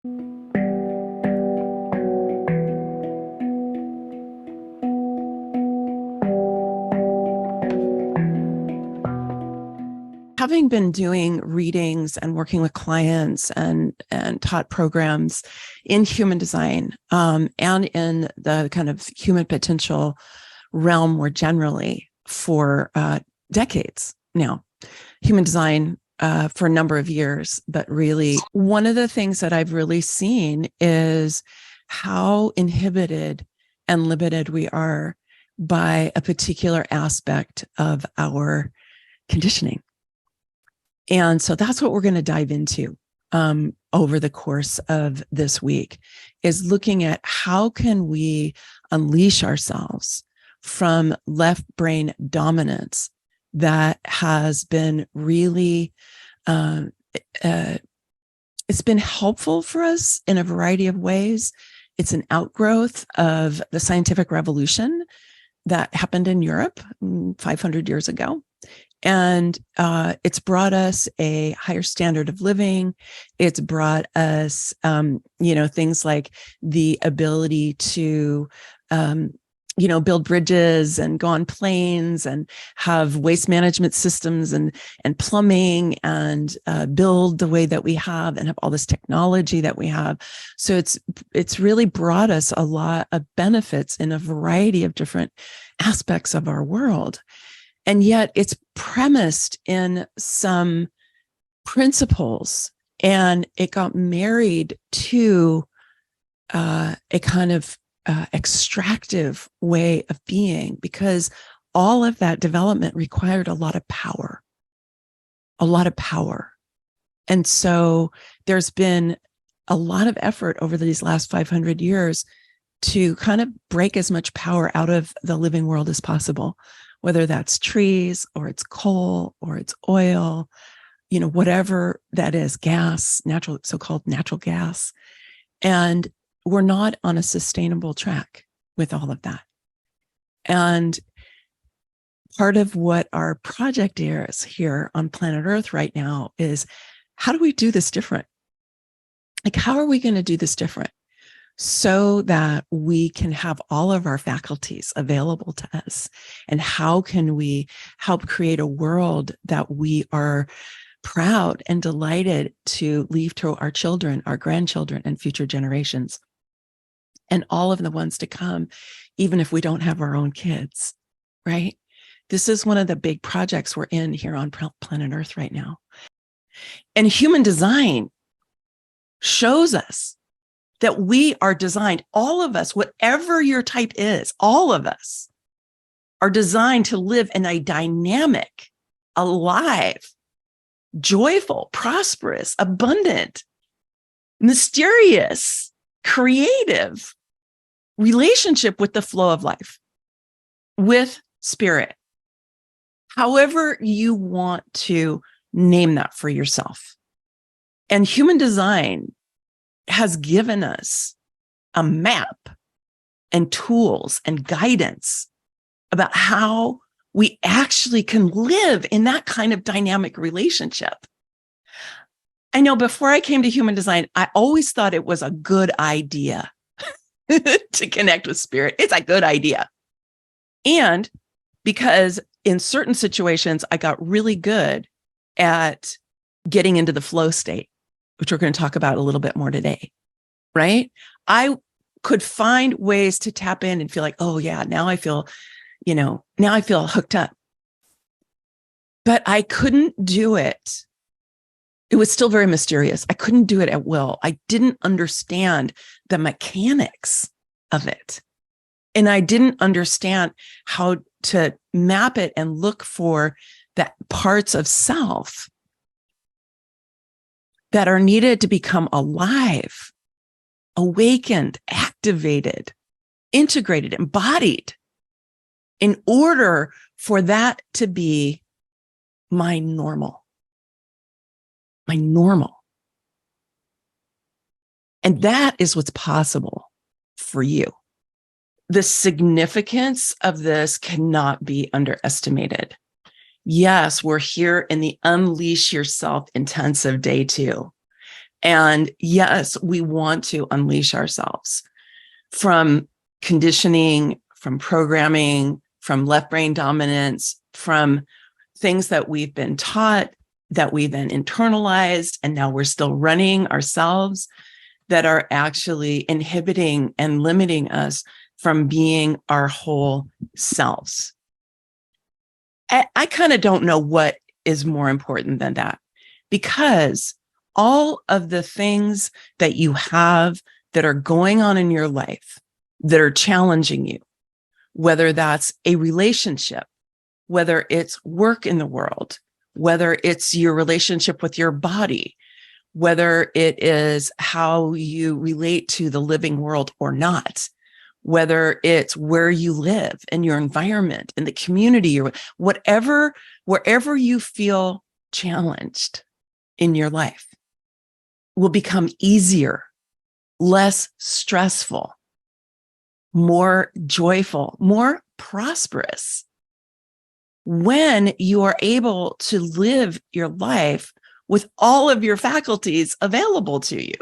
Having been doing readings and working with clients and taught programs in human design and in the kind of human potential realm more generally for decades now, human design for a number of years, but really one of the things that I've really seen is how inhibited and limited we are by a particular aspect of our conditioning. And so that's what we're going to dive into over the course of this week, is looking at how can we unleash ourselves from left brain dominance that has been really, it's been helpful for us in a variety of ways. It's an outgrowth of the scientific revolution that happened in Europe 500 years ago. And it's brought us a higher standard of living. It's brought us, things like the ability to, build bridges and go on planes and have waste management systems and plumbing and build the way that we have and have all this technology that we have. So it's really brought us a lot of benefits in a variety of different aspects of our world. And yet it's premised in some principles, and it got married to a kind of extractive way of being, because all of that development required a lot of power. And so there's been a lot of effort over these last 500 years to kind of break as much power out of the living world as possible, whether that's trees or it's coal or it's oil, whatever that is, gas, so-called natural gas. And we're not on a sustainable track with all of that. And part of what our project is here on planet Earth right now is, how do we do this different? Like, how are we going to do this different so that we can have all of our faculties available to us? And how can we help create a world that we are proud and delighted to leave to our children, our grandchildren, and future generations, and all of the ones to come, even if we don't have our own kids, right? This is one of the big projects we're in here on planet Earth right now. And human design shows us that we are designed, all of us, whatever your type is, all of us are designed to live in a dynamic, alive, joyful, prosperous, abundant, mysterious, creative relationship with the flow of life, with spirit, however you want to name that for yourself. And human design has given us a map and tools and guidance about how we actually can live in that kind of dynamic relationship. I know before I came to human design, I always thought it was a good idea to connect with spirit. It's a good idea. And because in certain situations, I got really good at getting into the flow state, which we're going to talk about a little bit more today, right? I could find ways to tap in and feel like, oh yeah, now I feel hooked up. But I couldn't do it. It was still very mysterious. I couldn't do it at will. I didn't understand the mechanics of it. And I didn't understand how to map it and look for that parts of self that are needed to become alive, awakened, activated, integrated, embodied, in order for that to be my normal. My normal. And that is what's possible for you. The significance of this cannot be underestimated. Yes, we're here in the Unleash Yourself Intensive Day 2. And yes, we want to unleash ourselves from conditioning, from programming, from left brain dominance, from things that we've been taught, that we then internalized, and now we're still running ourselves, that are actually inhibiting and limiting us from being our whole selves. I kind of don't know what is more important than that, because all of the things that you have that are going on in your life that are challenging you, whether that's a relationship, whether it's work in the world, whether it's your relationship with your body, whether it is how you relate to the living world or not, whether it's where you live and your environment and the community or whatever, wherever you feel challenged in your life will become easier, less stressful, more joyful, more prosperous when you are able to live your life with all of your faculties available to you,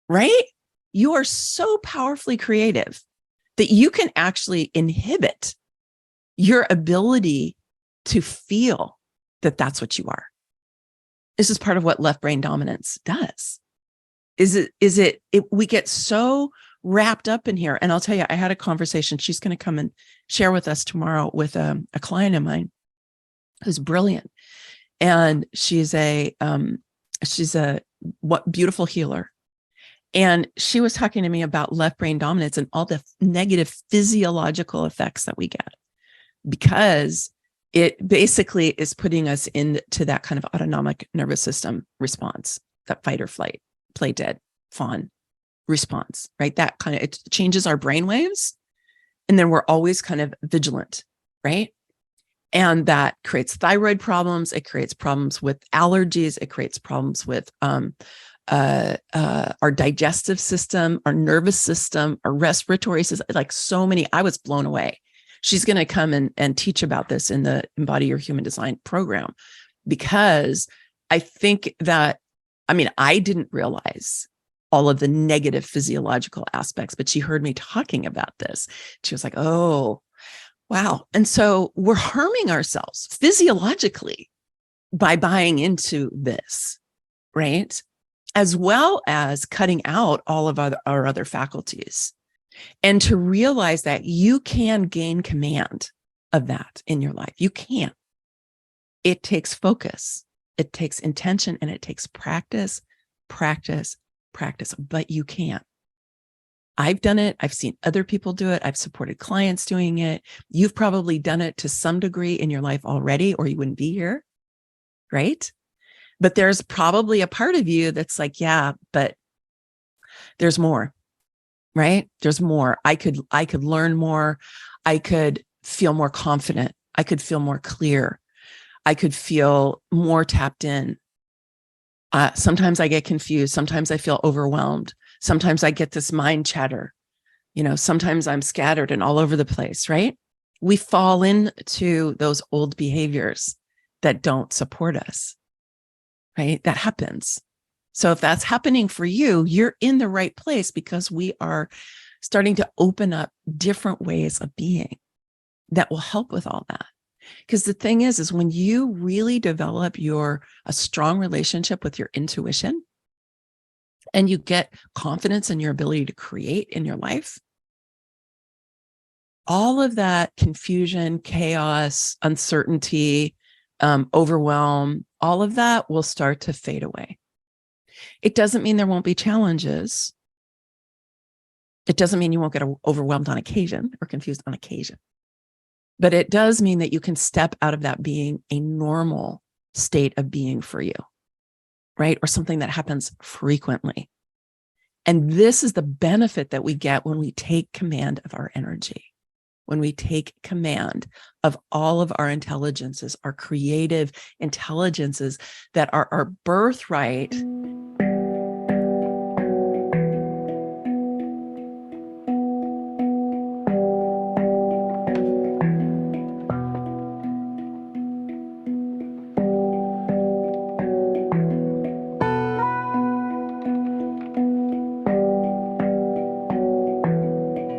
right? You are so powerfully creative that you can actually inhibit your ability to feel that that's what you are. This is part of what left brain dominance does. We get so wrapped up in here. And I'll tell you, I had a conversation. She's going to come and share with us tomorrow with a client of mine who's brilliant. And she's a beautiful healer. And she was talking to me about left brain dominance and all the negative physiological effects that we get, because it basically is putting us into that kind of autonomic nervous system response, that fight or flight, play dead, fawn response, right? That kind of, it changes our brain waves. And then we're always kind of vigilant, right? And that creates thyroid problems. It creates problems with allergies. It creates problems with our digestive system, our nervous system, our respiratory system, like so many. I was blown away. She's going to come and teach about this in the Embody Your Human Design program, because I think that, I didn't realize all of the negative physiological aspects, but she heard me talking about this. She was like, oh, wow. And so we're harming ourselves physiologically by buying into this, right? As well as cutting out all of our other faculties. And to realize that you can gain command of that in your life. You can. It takes focus. It takes intention, and it takes practice, but you can. I've done it. I've seen other people do it. I've supported clients doing it. You've probably done it to some degree in your life already, or you wouldn't be here, right? But there's probably a part of you that's like, yeah, but there's more, right? There's more. I could learn more. I could feel more confident. I could feel more clear. I could feel more tapped in. Sometimes I get confused. Sometimes I feel overwhelmed. Sometimes I get this mind chatter. Sometimes I'm scattered and all over the place, right? We fall into those old behaviors that don't support us, right? That happens. So if that's happening for you, you're in the right place, because we are starting to open up different ways of being that will help with all that. Because the thing is when you really develop a strong relationship with your intuition, and you get confidence in your ability to create in your life, all of that confusion, chaos, uncertainty, overwhelm, all of that will start to fade away. It doesn't mean there won't be challenges. It doesn't mean you won't get overwhelmed on occasion or confused on occasion. But it does mean that you can step out of that being a normal state of being for you, right? Or something that happens frequently. And this is the benefit that we get when we take command of our energy, when we take command of all of our intelligences, our creative intelligences that are our birthright